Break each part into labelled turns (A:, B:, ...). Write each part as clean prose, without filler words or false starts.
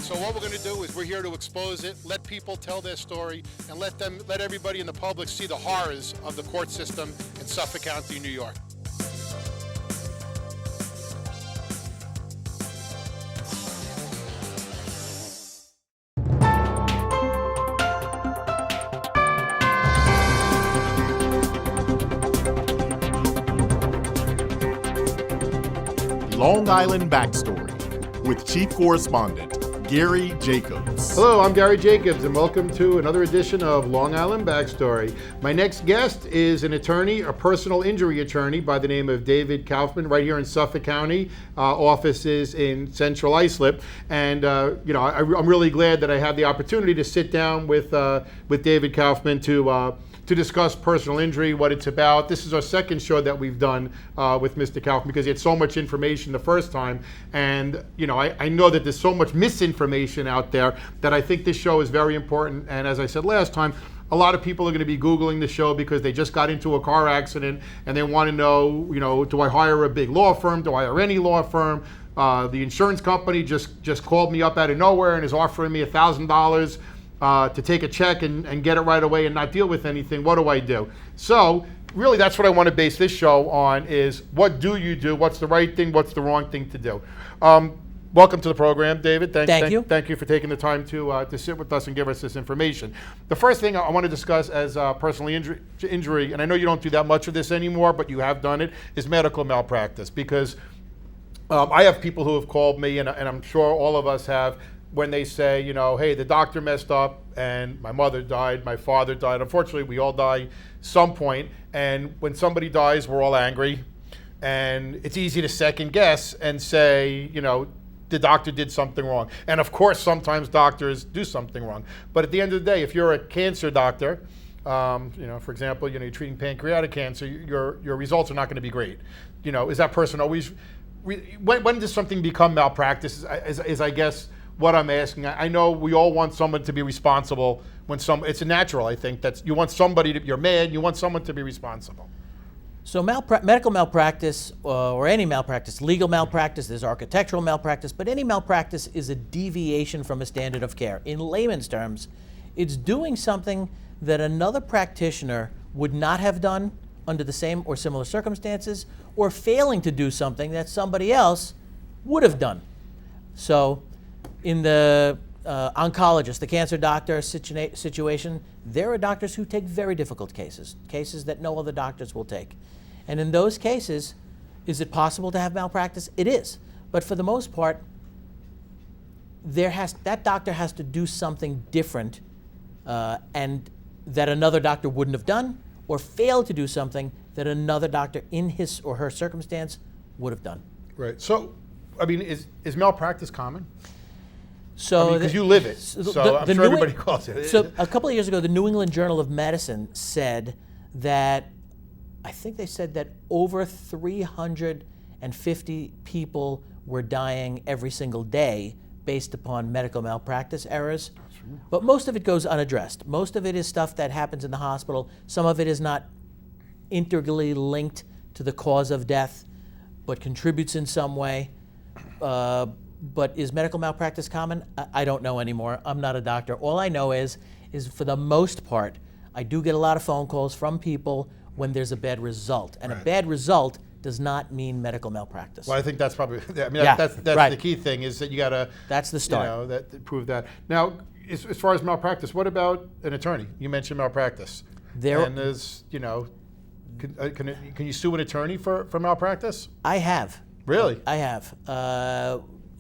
A: So what we're going to do is we're here to expose it, let people tell their story, and let everybody in the public see the horrors of the court system in Suffolk County, New York.
B: Long Island Backstory with Chief Correspondent Gary Jacobs.
A: Hello, I'm Gary Jacobs, and welcome to another edition of Long Island Backstory. My next guest is an attorney, a personal injury attorney by the name of David Kaufman, right here in Suffolk County. Offices in Central Islip, and I'm really glad that I have the opportunity to sit down with David Kaufman to discuss personal injury, what it's about. This is our second show that we've done with Mr. Kaufman because he had so much information the first time. And I know that there's so much misinformation out there that I think this show is very important. And as I said last time, a lot of people are going to be Googling the show because they just got into a car accident and they want to know, do I hire a big law firm? Do I hire any law firm? The insurance company just called me up out of nowhere and is offering me $1,000 to take a check and get it right away and not deal with anything. What do I do? So really that's what I want to base this show on is what do you do? What's the right thing? What's the wrong thing to do? Welcome to the program, David. Thank you. Thank you for taking the time to sit with us and give us this information. The first thing I want to discuss as personal injury, and I know you don't do that much of this anymore, but you have done it, is medical malpractice. Because I have people who have called me, and I'm sure all of us have, when they say, hey, the doctor messed up and my mother died, my father died. Unfortunately, we all die some point. And when somebody dies, we're all angry. And it's easy to second guess and say, the doctor did something wrong. And of course, sometimes doctors do something wrong. But at the end of the day, if you're a cancer doctor, for example, you're treating pancreatic cancer, your results are not going to be great. Is that person always, when does something become malpractice is I guess, what I'm asking. I know we all want someone to be responsible when it's a natural, I think, that you want somebody to, you're mad, you want someone to be responsible.
C: So medical malpractice or any malpractice, legal malpractice, there's architectural malpractice, but any malpractice is a deviation from a standard of care. In layman's terms, it's doing something that another practitioner would not have done under the same or similar circumstances, or failing to do something that somebody else would have done. So in the oncologist, the cancer doctor situation, there are doctors who take very difficult cases that no other doctors will take. And in those cases, is it possible to have malpractice? It is. But for the most part, that doctor has to do something different and that another doctor wouldn't have done, or fail to do something that another doctor in his or her circumstance would have done.
A: Right. So, is malpractice common?
C: So
A: because you live it, so I'm sure everybody calls it.
C: So a couple of years ago, the New England Journal of Medicine said that, I think they said that over 350 people were dying every single day based upon medical malpractice errors. But most of it goes unaddressed. Most of it is stuff that happens in the hospital. Some of it is not integrally linked to the cause of death, but contributes in some way. But is medical malpractice common? I don't know anymore. I'm not a doctor. All I know is for the most part, I do get a lot of phone calls from people when there's a bad result. And
A: right.
C: A bad result does not mean medical malpractice.
A: Well, I think that's probably,
C: Yeah,
A: that's
C: right.
A: the key thing is that you got to,
C: That's the start.
A: prove that. Now, as far as malpractice, what about an attorney? You mentioned malpractice. And there's, can you sue an attorney for malpractice?
C: I have.
A: Really?
C: I have.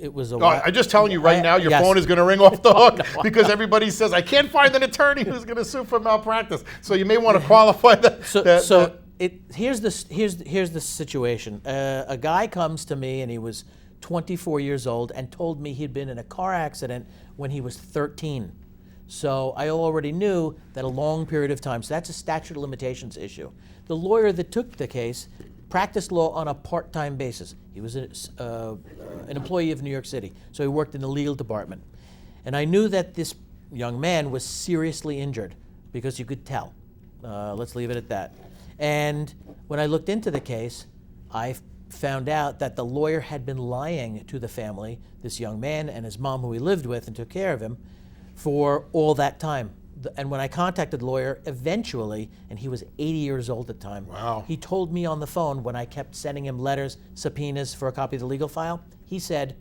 C: It was a while.
A: I'm just telling you right now, your
C: yes.
A: phone is going to ring off the hook because everybody says, I can't find an attorney who's going to sue for malpractice. So you may want to qualify that.
C: Here's the situation. A guy comes to me and he was 24 years old and told me he'd been in a car accident when he was 13. So I already knew that a long period of time, so that's a statute of limitations issue. The lawyer that took the case practiced law on a part-time basis. He was an employee of New York City, so he worked in the legal department. And I knew that this young man was seriously injured because you could tell. Let's leave it at that. And when I looked into the case, I found out that the lawyer had been lying to the family, this young man and his mom who he lived with and took care of him, for all that time. And when I contacted the lawyer eventually, and he was 80 years old at the time,
A: Wow.
C: he told me on the phone when I kept sending him letters, subpoenas for a copy of the legal file, he said,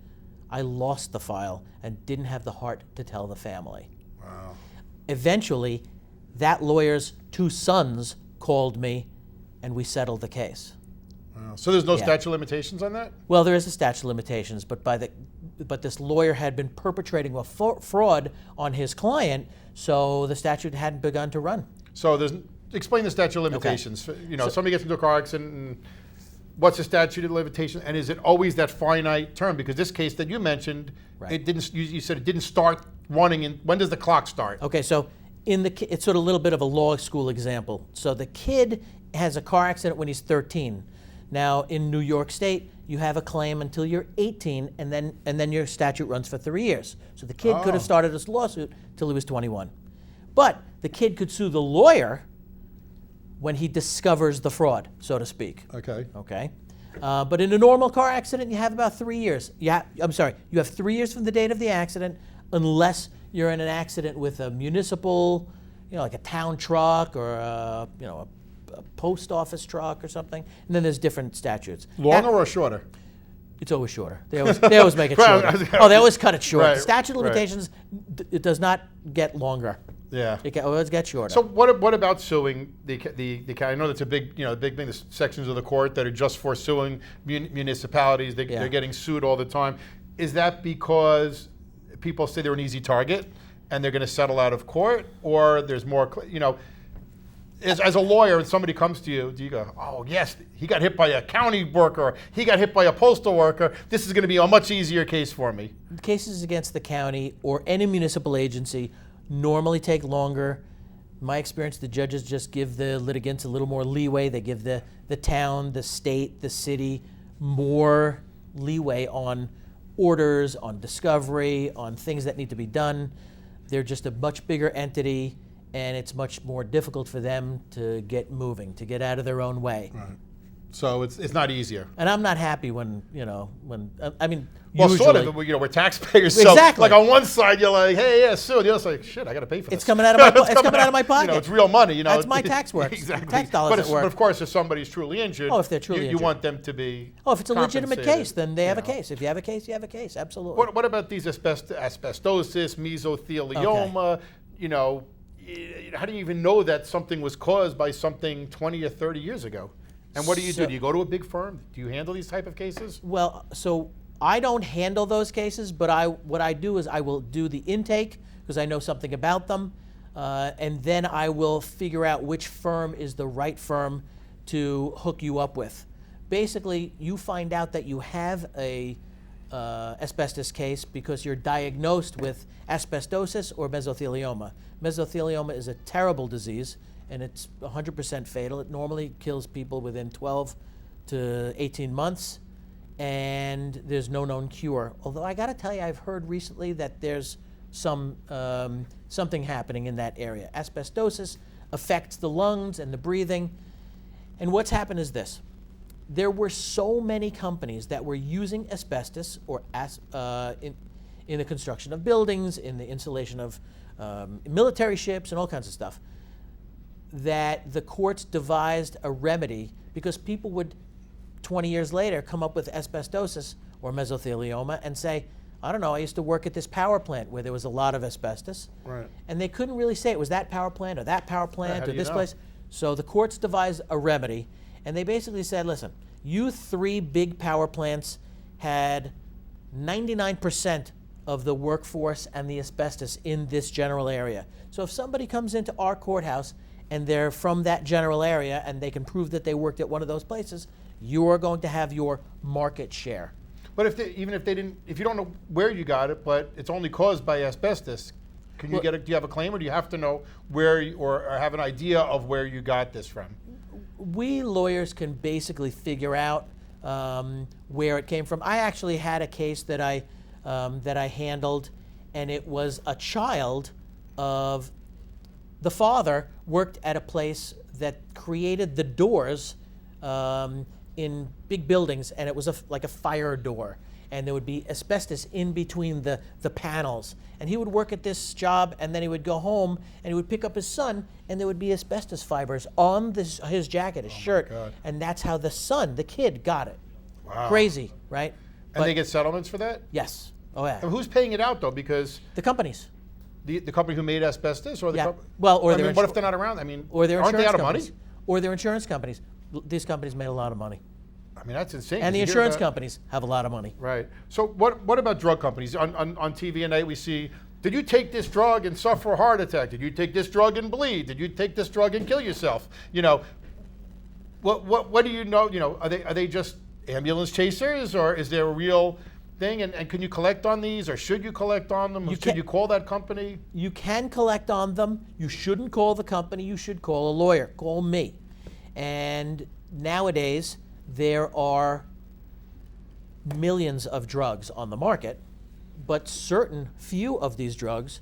C: I lost the file and didn't have the heart to tell the family.
A: Wow.
C: Eventually, that lawyer's 2 sons called me and we settled the case.
A: Wow. So there's no
C: Yeah.
A: statute of limitations on that?
C: Well, there is a statute of limitations, but this lawyer had been perpetrating a fraud on his client, so the statute hadn't begun to run.
A: So explain the statute of limitations. Somebody gets into a car accident, and what's the statute of limitations? And is it always that finite term? Because this case that you mentioned,
C: Right.
A: it didn't. You said it didn't start running. When does the clock start?
C: Okay, so it's sort of a little bit of a law school example. So the kid has a car accident when he's 13. Now in New York State, you have a claim until you're 18, and then your statute runs for 3 years. So the kid could have started this lawsuit till he was 21. But the kid could sue the lawyer when he discovers the fraud, so to speak.
A: Okay.
C: Okay. But in a normal car accident, you have about 3 years. You have 3 years from the date of the accident, unless you're in an accident with a municipal, like a town truck or a post office truck or something. And then there's different statutes.
A: Longer or shorter?
C: It's always shorter. They always make it shorter. They always cut it short.
A: Right,
C: The statute of
A: right.
C: limitations, it does not get longer.
A: Yeah.
C: It always gets shorter.
A: So what about suing the I know that's a big big thing. There's sections of the court that are just for suing municipalities. They're getting sued all the time. Is that because people say they're an easy target and they're going to settle out of court, or there's more? As a lawyer, and somebody comes to you, do you go, oh yes, he got hit by a county worker, he got hit by a postal worker. This is going to be a much easier case for me.
C: Cases against the county or any municipal agency normally take longer. In my experience, the judges just give the litigants a little more leeway. They give the town, the state, the city more leeway on orders, on discovery, on things that need to be done. They're just a much bigger entity, and it's much more difficult for them to get moving, to get out of their own way.
A: Right. So it's not easier.
C: And I'm not happy when
A: Well,
C: usually,
A: sort of. We're taxpayers.
C: Exactly.
A: So, like on one side, you're like, hey, yeah, sue. The other side, shit, I got to pay for this.
C: It's coming out of my it's coming out of my pocket.
A: It's real money.
C: That's my tax work.
A: Exactly.
C: Tax dollars at work.
A: But of course, if somebody's truly injured,
C: if they're truly
A: you
C: injured,
A: want them to be.
C: If it's a legitimate
A: compensated,
C: case, then they have a case. If you have a case, you have a case. Absolutely.
A: What about these asbestosis, mesothelioma? How do you even know that something was caused by something 20 or 30 years ago? And what do you do? Do you go to a big firm? Do you handle these type of cases?
C: Well, so I don't handle those cases, but what I do is I will do the intake because I know something about them, and then I will figure out which firm is the right firm to hook you up with. Basically, you find out that you have a asbestos case because you're diagnosed with asbestosis or mesothelioma. Mesothelioma is a terrible disease, and it's 100% fatal. It normally kills people within 12 to 18 months, and there's no known cure. Although I got to tell you, I've heard recently that there's something happening in that area. Asbestosis affects the lungs and the breathing, and what's happened is this. There were so many companies that were using asbestos or in the construction of buildings, in the insulation of military ships, and all kinds of stuff, that the courts devised a remedy because people would, 20 years later, come up with asbestosis or mesothelioma and say, I don't know, I used to work at this power plant where there was a lot of asbestos.
A: Right.
C: And they couldn't really say it was that power plant or that power plant
A: How
C: or
A: do
C: this
A: you know?
C: place. So the courts devised a remedy, and they basically said, listen, you 3 big power plants had 99% of the workforce and the asbestos in this general area. So if somebody comes into our courthouse and they're from that general area and they can prove that they worked at one of those places, you are going to have your market share.
A: But if you don't know where you got it, but it's only caused by asbestos, do you have a claim, or do you have to know where or have an idea of where you got this from?
C: We lawyers can basically figure out where it came from. I actually had a case that I handled, and it was a child of the father worked at a place that created the doors in big buildings, and it was like a fire door, and there would be asbestos in between the panels. And he would work at this job, and then he would go home, and he would pick up his son, and there would be asbestos fibers on his jacket, his shirt.
A: God.
C: And that's how the son, the kid, got it.
A: Wow.
C: Crazy, right?
A: And they get settlements for that?
C: Yes. Oh, yeah.
A: And who's paying it out, though? Because
C: The companies.
A: the company who made asbestos, or the
C: Yeah.
A: company?
C: Well, or
A: I
C: their
A: mean, what if they're not around? I mean,
C: Or their
A: aren't
C: insurance
A: they out of
C: companies.
A: money?
C: Or their insurance companies. These companies made a lot of money.
A: I mean, that's insane.
C: And the
A: 'cause you hear
C: insurance
A: about-
C: companies have a lot of money.
A: Right. So what about drug companies? On TV at night we see, did you take this drug and suffer a heart attack? Did you take this drug and bleed? Did you take this drug and kill yourself? You know, what do you know? You know, are they just ambulance chasers, or is there a real thing? And can you collect on these, or should you collect on them? Should you call that company?
C: You can collect on them. You shouldn't call the company. You should call a lawyer. Call me. And nowadays, there are millions of drugs on the market, but certain few of these drugs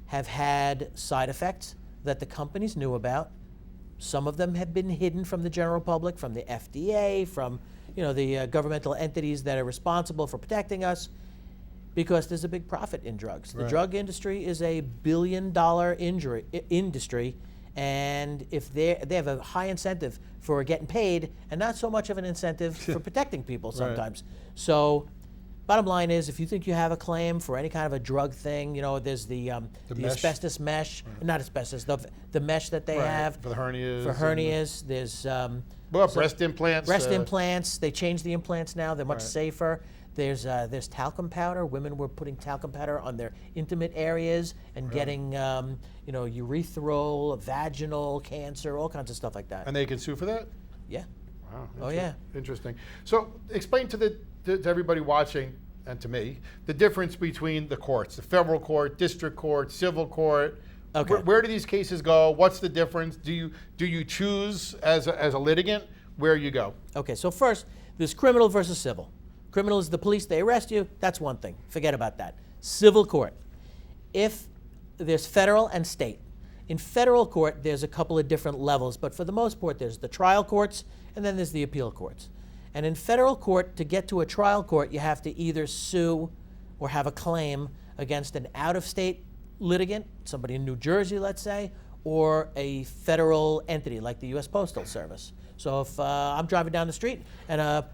C: have had side effects that the companies knew about. Some of them have been hidden from the general public, from the FDA, from the governmental entities that are responsible for protecting us, because there's a big profit in drugs. The drug industry is a billion-dollar industry, and if they have a high incentive for getting paid, and not so much of an incentive for protecting people sometimes. So, bottom line is, if you think you have a claim for any kind of a drug thing, there's the
A: mesh.
C: asbestos mesh, not asbestos, the mesh that they have
A: For the hernias.
C: for hernias. There's
A: breast implants.
C: breast implants. They changed the implants now. They're much safer. There's talcum powder. Women were putting talcum powder on their intimate areas and getting urethral, vaginal cancer, all kinds of stuff like that.
A: And they can sue for that?
C: Yeah.
A: Wow.
C: Oh, yeah.
A: Interesting. So explain to everybody watching, and to me, the difference between the courts, the federal court, district court, civil court.
C: Okay.
A: Where do these cases go? What's the difference? Do you choose as a litigant where you go?
C: Okay, so first, there's criminal versus civil. Criminal is the police, they arrest you, that's one thing. Forget about that. Civil court. If there's federal and state. In federal court, there's a couple of different levels, but for the most part, there's the trial courts, and then there's the appeal courts. And in federal court, to get to a trial court, you have to either sue or have a claim against an out-of-state litigant, somebody in New Jersey, let's say, or a federal entity like the U.S. Postal Service. So if I'm driving down the street and a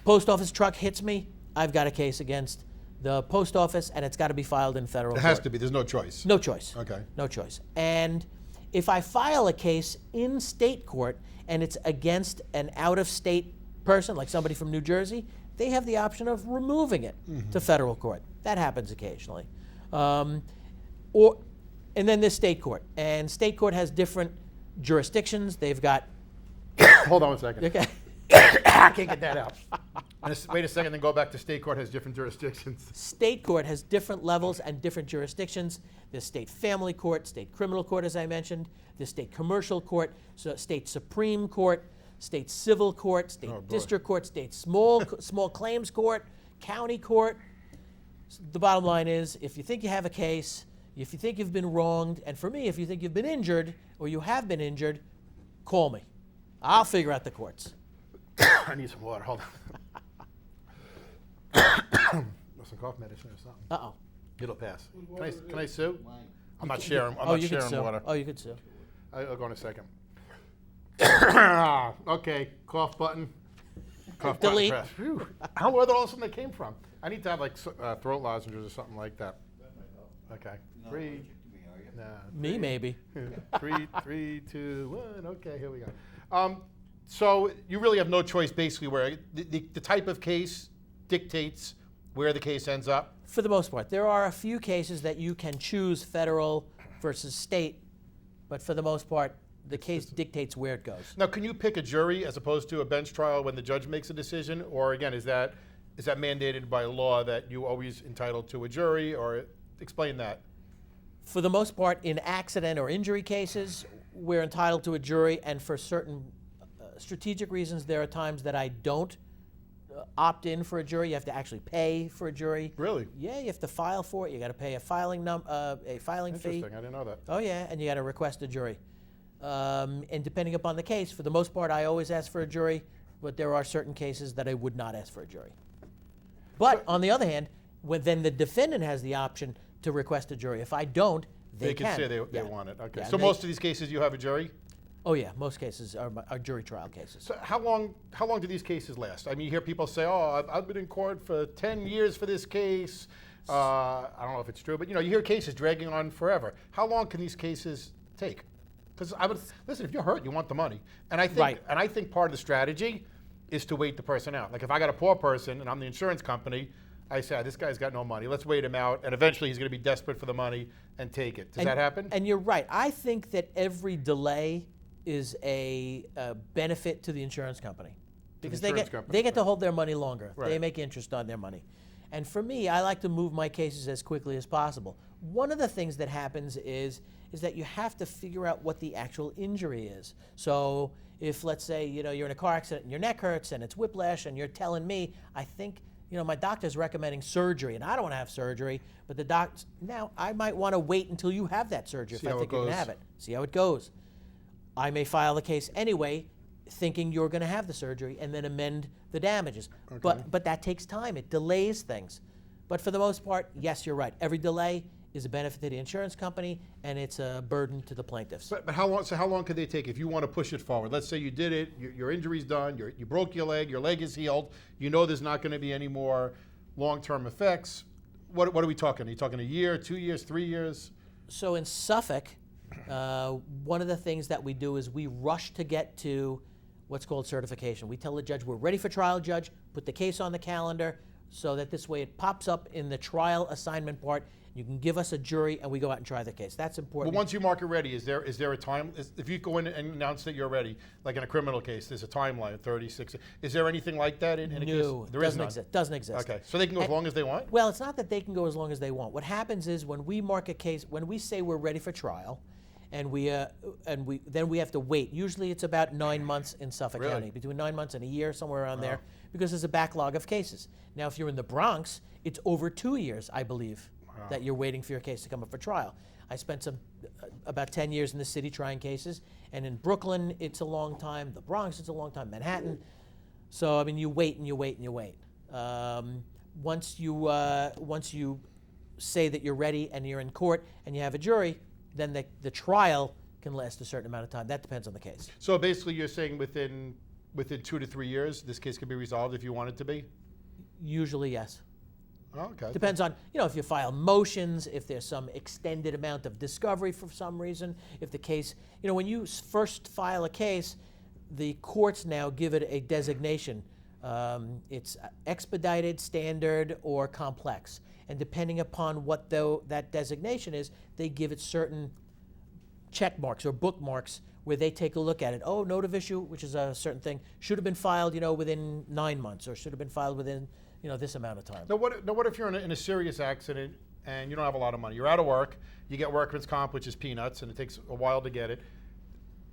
C: post office truck hits me, I've got a case against the post office, and it's got to be filed in federal court.
A: It has to be. There's no choice.
C: No choice.
A: Okay.
C: No choice. And if I file a case in state court and it's against an out-of-state person, like somebody from New Jersey, they have the option of removing it to federal court. That happens occasionally. And then there's state court. And state court has different jurisdictions. They've got...
A: Hold on one second.
C: Okay.
A: I can't get that out. Wait a second, then go back to state court has different jurisdictions.
C: State court has different levels and different jurisdictions. There's state family court, state criminal court, as I mentioned. There's state commercial court, so state supreme court, state civil court, state district court, state small claims court, county court. The bottom line is, if you think you have a case, if you think you've been wronged, and for me, if you think you've been injured or you have been injured, call me. I'll figure out the courts.
A: I need some water. Hold on. Some cough medicine or something.
C: Uh-oh.
A: It'll pass. Can I sue? I'm not sharing. I'm
C: Oh,
A: not
C: you could
A: sharing
C: sue.
A: water.
C: Oh, you could sue.
A: I'll go in a second. Okay, cough button. Cough
C: Delete.
A: button press. Whew. How where all of a sudden they came from? I need to have like throat lozenges or something like that. Okay. Three. Nah,
C: Me, maybe.
A: 3, 2, 1. Okay, here we go. So you really have no choice, basically, where the type of case dictates where the case ends up.
C: For the most part. There are a few cases that you can choose federal versus state, but for the most part, the case dictates where it goes.
A: Now, can you pick a jury as opposed to a bench trial when the judge makes a decision? Or again, is that mandated by law that you always entitled to a jury? Or explain that.
C: For the most part, in accident or injury cases, we're entitled to a jury, and for certain strategic reasons, there are times that I don't opt in for a jury. You have to actually pay for a jury.
A: Really?
C: Yeah, you have to file for it. You got to pay a filing fee.
A: Interesting. I didn't know that.
C: Oh yeah, and you got to request a jury. And depending upon the case, for the most part, I always ask for a jury. but there are certain cases that I would not ask for a jury. But on the other hand, then the defendant has the option to request a jury. If I don't, they
A: can
C: can.
A: say they
C: Yeah.
A: want it. Okay.
C: Yeah,
A: So most of these cases you have a jury?
C: Oh yeah, most cases are jury trial cases.
A: So how long do these cases last? I mean, you hear people say, "Oh, I've been in court for 10 years for this case." I don't know if it's true, but you hear cases dragging on forever. How long can these cases take? Because listen, if you're hurt, you want the money, and I think
C: Right.
A: and I think part of the strategy is to wait the person out. Like if I got a poor person and I'm the insurance company, I say, this guy's got no money. Let's wait him out, and eventually he's going to be desperate for the money and take it. Does that happen?
C: And you're right. I think that every delay is a benefit to the insurance company because they get to hold their money longer.
A: Right.
C: They make interest on their money. And for me, I like to move my cases as quickly as possible. One of the things that happens is that you have to figure out what the actual injury is. So if, let's say, you're in a car accident and your neck hurts and it's whiplash and you're telling me, I think, my doctor's recommending surgery and I don't want to have surgery, but the doctor, now I might want to wait until you have that surgery if I think you're going to have it. See how it goes. I may file the case anyway, thinking you're going to have the surgery, and then amend the damages.
A: Okay.
C: But that takes time. It delays things. But for the most part, yes, you're right. Every delay is a benefit to the insurance company, and it's a burden to the plaintiffs.
A: But how long? So how long could they take if you want to push it forward? Let's say you did it, your injury's done, you broke your leg is healed. There's not going to be any more long-term effects. What are we talking? Are you talking a year, 2 years, 3 years?
C: So in Suffolk, one of the things that we do is we rush to get to what's called certification. We tell the judge, we're ready for trial, judge, put the case on the calendar so that this way it pops up in the trial assignment part. You can give us a jury and we go out and try the case. That's important.
A: But once you mark it ready, is there a time? If you go in and announce that you're ready, like in a criminal case, there's a timeline, 36. Is there anything like that in a case?
C: No,
A: There is none.
C: doesn't exist.
A: Okay, so they can go as long as they want?
C: Well, it's not that they can go as long as they want. What happens is when we mark a case, when we say we're ready for trial, and we have to wait. Usually it's about 9 months in Suffolk
A: Really?
C: County, between 9 months and a year, somewhere around there, because there's a backlog of cases. Now, if you're in the Bronx, it's over 2 years, I believe, that you're waiting for your case to come up for trial. I spent about 10 years in the city trying cases, and in Brooklyn, it's a long time. The Bronx, it's a long time. Manhattan. So, I mean, you wait and you wait and you wait. Once you say that you're ready and you're in court and you have a jury, then the trial can last a certain amount of time. That depends on the case.
A: So basically you're saying within 2 to 3 years, this case can be resolved if you want it to be?
C: Usually, yes.
A: Oh, okay.
C: Depends on, if you file motions, if there's some extended amount of discovery for some reason, if the case, when you first file a case, the courts now give it a designation. It's expedited, standard, or complex. And depending upon what that designation is, they give it certain check marks or bookmarks where they take a look at it. Oh, note of issue, which is a certain thing, should have been filed, within 9 months, or should have been filed within, this amount of time.
A: Now what if you're in a serious accident and you don't have a lot of money? You're out of work, you get workman's comp, which is peanuts, and it takes a while to get it.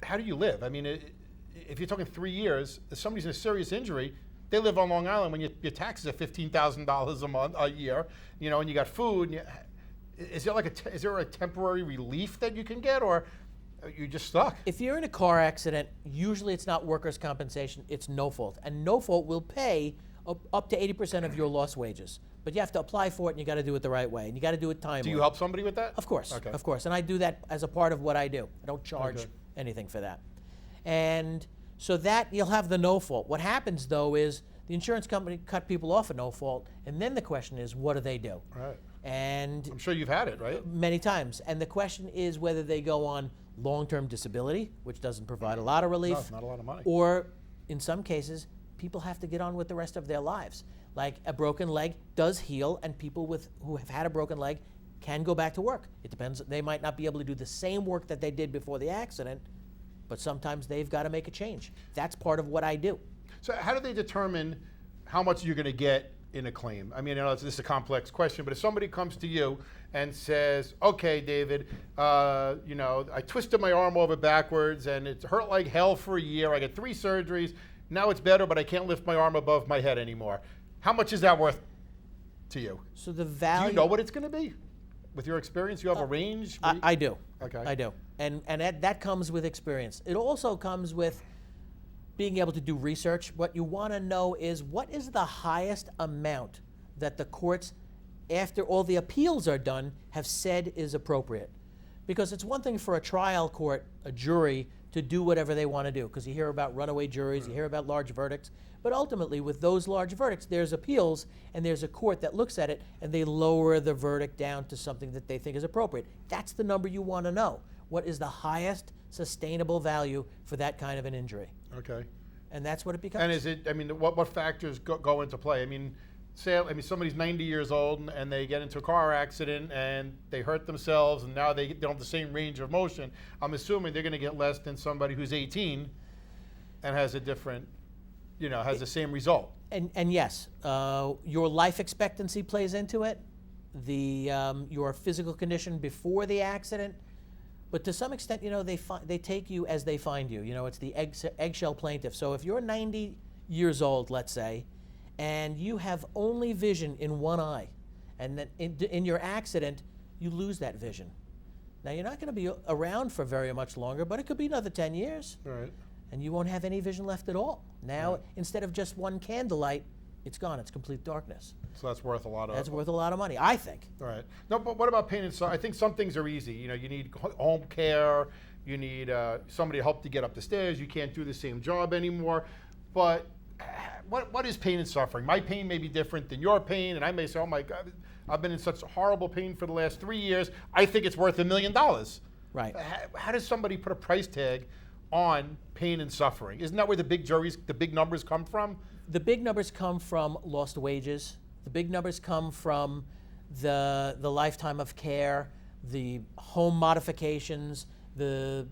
A: How do you live? I mean, if you're talking 3 years, if somebody's in a serious injury, they live on Long Island when your taxes are $15,000 a year, and you got food. And is there a temporary relief that you can get, or are you just stuck?
C: If you're in a car accident, usually it's not workers' compensation, it's no fault. And no fault will pay up to 80% of your lost wages. But you have to apply for it, and you got to do it the right way, and you got to do it timely.
A: Do you help somebody with that?
C: Of course,
A: Okay.
C: of course. And I do that as a part of what I do. I don't charge anything for that. And so that you'll have the no fault. What happens though is the insurance company cut people off at no fault, and then the question is, what do they do?
A: Right.
C: And
A: I'm sure you've had it, right?
C: many times. And the question is whether they go on long-term disability, which doesn't provide a lot of relief.
A: No, not a lot of money.
C: Or in some cases, people have to get on with the rest of their lives. Like a broken leg does heal, and people who have had a broken leg can go back to work. It depends. They might not be able to do the same work that they did before the accident, but sometimes they've got to make a change. That's part of what I do.
A: So how do they determine how much you're going to get in a claim? I mean, this is a complex question, but if somebody comes to you and says, okay, David, I twisted my arm over backwards and it hurt like hell for a year. I got 3 surgeries. Now it's better, but I can't lift my arm above my head anymore. How much is that worth to you?
C: So the
A: Do
C: value.
A: you know what it's going to be? With your experience, you have a range?
C: I do.
A: Okay.
C: I do. And that comes with experience. It also comes with being able to do research. What you want to know is what is the highest amount that the courts, after all the appeals are done, have said is appropriate. Because it's one thing for a trial court, a jury, to do whatever they want to do, because you hear about runaway juries, you hear about large verdicts, but ultimately with those large verdicts, there's appeals, and there's a court that looks at it, and they lower the verdict down to something that they think is appropriate. That's the number you want to know. What is the highest sustainable value for that kind of an injury?
A: Okay.
C: And that's what it becomes.
A: And is it, I mean, what factors go into play? I mean, somebody's 90 years old and they get into a car accident and they hurt themselves and now they don't have the same range of motion. I'm assuming they're going to get less than somebody who's 18 and has a different, has the same result.
C: And yes, your life expectancy plays into it, your physical condition before the accident, but to some extent, they take you as they find you. It's the eggshell plaintiff. So if you're 90 years old, let's say, and you have only vision in one eye, and then in your accident, you lose that vision. Now, you're not going to be around for very much longer, but it could be another 10 years.
A: Right.
C: And you won't have any vision left at all. Now, instead of just one candlelight, it's gone. It's complete darkness.
A: So that's worth a lot of.
C: That's worth a lot of money, I think.
A: All right. No, but what about pain and suffering? I think some things are easy. You need home care. You need somebody to help to get up the stairs. You can't do the same job anymore. But what is pain and suffering? My pain may be different than your pain, and I may say, oh my God, I've been in such horrible pain for the last 3 years. I think it's worth $1 million.
C: Right.
A: How does somebody put a price tag on pain and suffering? Isn't that where the big numbers come from?
C: The big numbers come from lost wages. The big numbers come from the lifetime of care, the home modifications, if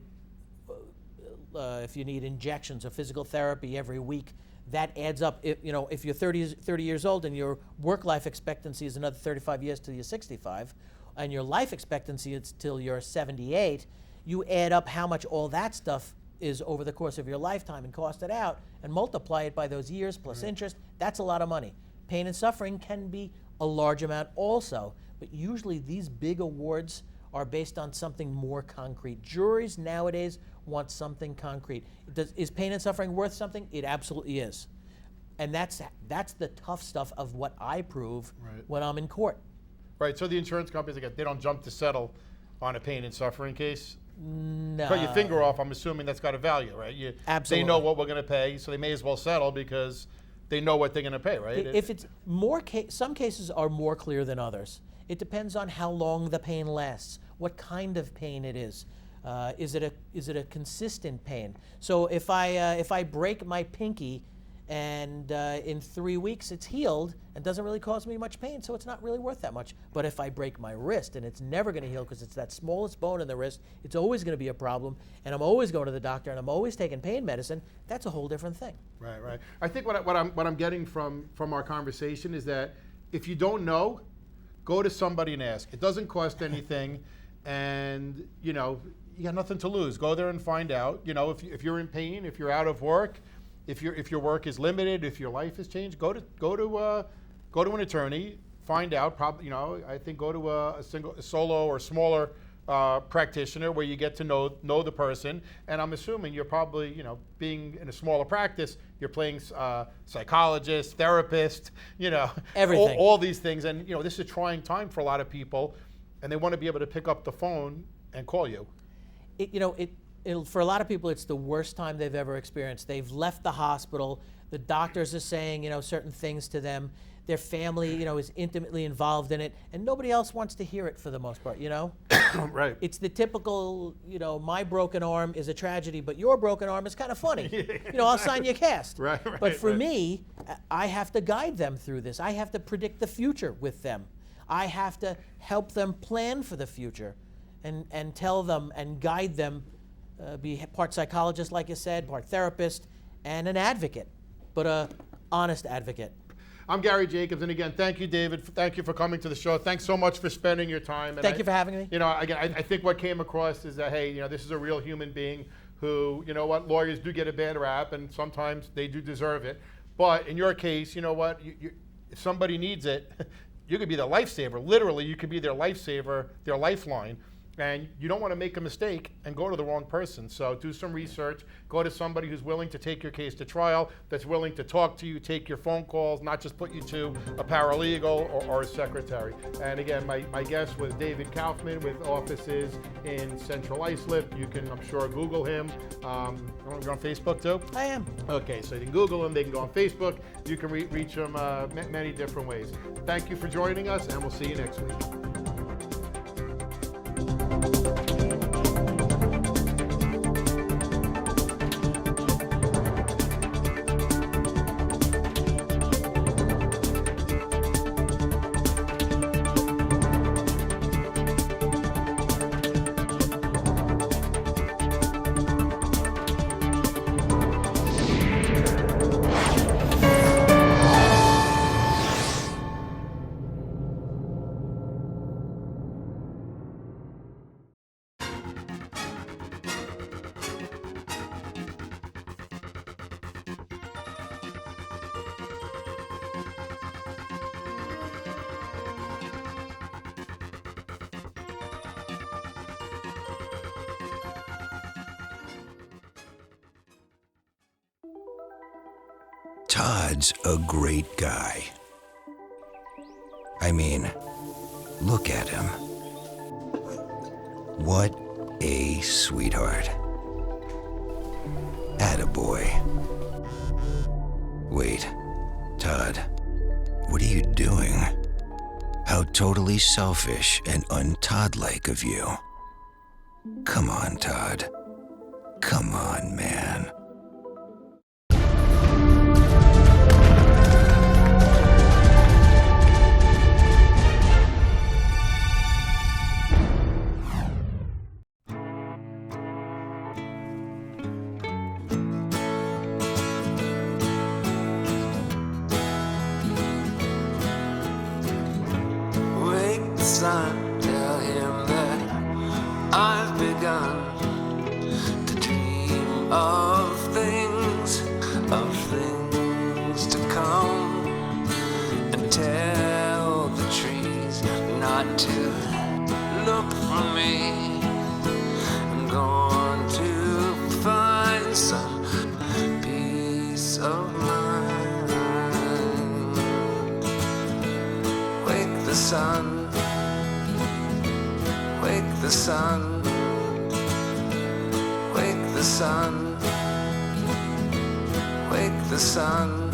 C: you need injections or physical therapy every week, that adds up. If you're 30 years old and your work life expectancy is another 35 years till you're 65, and your life expectancy is till you're 78, you add up how much all that stuff is over the course of your lifetime and cost it out and multiply it by those years plus interest. That's a lot of money. Pain and suffering can be a large amount also, but usually these big awards are based on something more concrete. Juries nowadays want something concrete. Is pain and suffering worth something? It absolutely is. And that's the tough stuff of what I prove when I'm in court.
A: Right, so the insurance companies, they don't jump to settle on a pain and suffering case?
C: No.
A: Cut your finger off, I'm assuming that's got a value, right?
C: Absolutely.
A: They know what we're going to pay, so they may as well settle because they know what they're going to pay, right?
C: If it's more, some cases are more clear than others. It depends on how long the pain lasts, what kind of pain it is. Is it a consistent pain? So if I break my pinky and in 3 weeks it's healed and doesn't really cause me much pain, so it's not really worth that much. But if I break my wrist and it's never going to heal because it's that smallest bone in the wrist, it's always going to be a problem, and I'm always going to the doctor and I'm always taking pain medicine, that's a whole different thing.
A: Right. I think what I'm getting from our conversation is that if you don't know, go to somebody and ask. It doesn't cost anything, and you got nothing to lose. Go there and find out. If you're in pain, if you're out of work, if your work is limited, if your life has changed, go to an attorney. Find out. Probably, I think go to a solo or smaller practitioner where you get to know the person. And I'm assuming you're probably, being in a smaller practice, you're playing psychologist, therapist,
C: everything,
A: all these things. And this is a trying time for a lot of people, and they want to be able to pick up the phone and call you.
C: For a lot of people, it's the worst time they've ever experienced. They've left the hospital. The doctors are saying, certain things to them. Their family, is intimately involved in it, and nobody else wants to hear it for the most part,
A: Right.
C: It's the typical, my broken arm is a tragedy, but your broken arm is kind of funny. I'll sign your cast.
A: Right.
C: But for me, I have to guide them through this. I have to predict the future with them. I have to help them plan for the future and tell them and guide them, be part psychologist, like you said, part therapist, and an advocate, but a honest advocate.
A: I'm Gary Jacobs, and again, thank you, David. Thank you for coming to the show. Thanks so much for spending your time. And
C: Thank you for having me.
A: Again, I think what came across is that, hey, this is a real human being who, lawyers do get a bad rap, and sometimes they do deserve it. But in your case, if somebody needs it, you could be their lifesaver. Literally, you could be their lifesaver, their lifeline. And you don't want to make a mistake and go to the wrong person. So do some research. Go to somebody who's willing to take your case to trial, that's willing to talk to you, take your phone calls, not just put you to a paralegal or a secretary. And again, my guest was David Kaufman with offices in Central Islip. You can, I'm sure, Google him. You're on Facebook too?
C: I am.
A: Okay, so you can Google him. They can go on Facebook. You can reach him many different ways. Thank you for joining us, and we'll see you next week.
D: Todd's a great guy. I mean, look at him. What a sweetheart. Attaboy. Wait, Todd, what are you doing? How totally selfish and un-Todd-like of you. Come on, Todd. Come on, man.
E: Son, tell him that I've begun to dream of things to come, and tell the trees not to look for me. I'm going to find some peace of mind. Wake the sun. Wake the sun, wake the sun, wake the sun.